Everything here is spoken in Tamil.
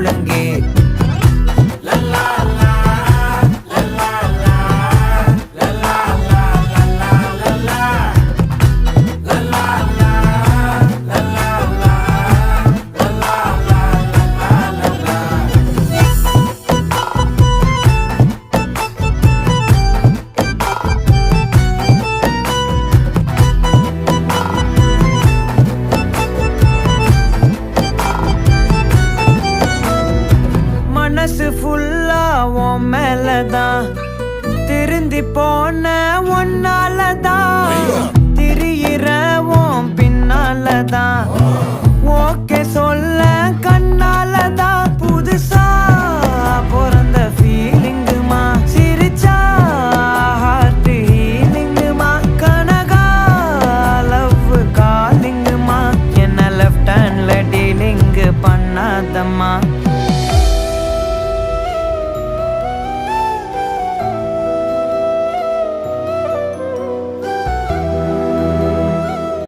முழங்கே. மனசு ஃபுல்லா உன் மேலதான், திருந்தி போன ஒன்னாலதான், திரியிற உன் பின்னாலதான், ஓகே சொல்ல கண்ணாலதான். புதுசா பிறந்த ஃபீலிங்குமா, சிரிச்சா ஹார்ட் ஹீலிங்குமா, கனகா லவ் காலிங்குமா, என்ன லெஃப்ட் ஹேண்ட்ல டீலிங் பண்ணாதம்மா.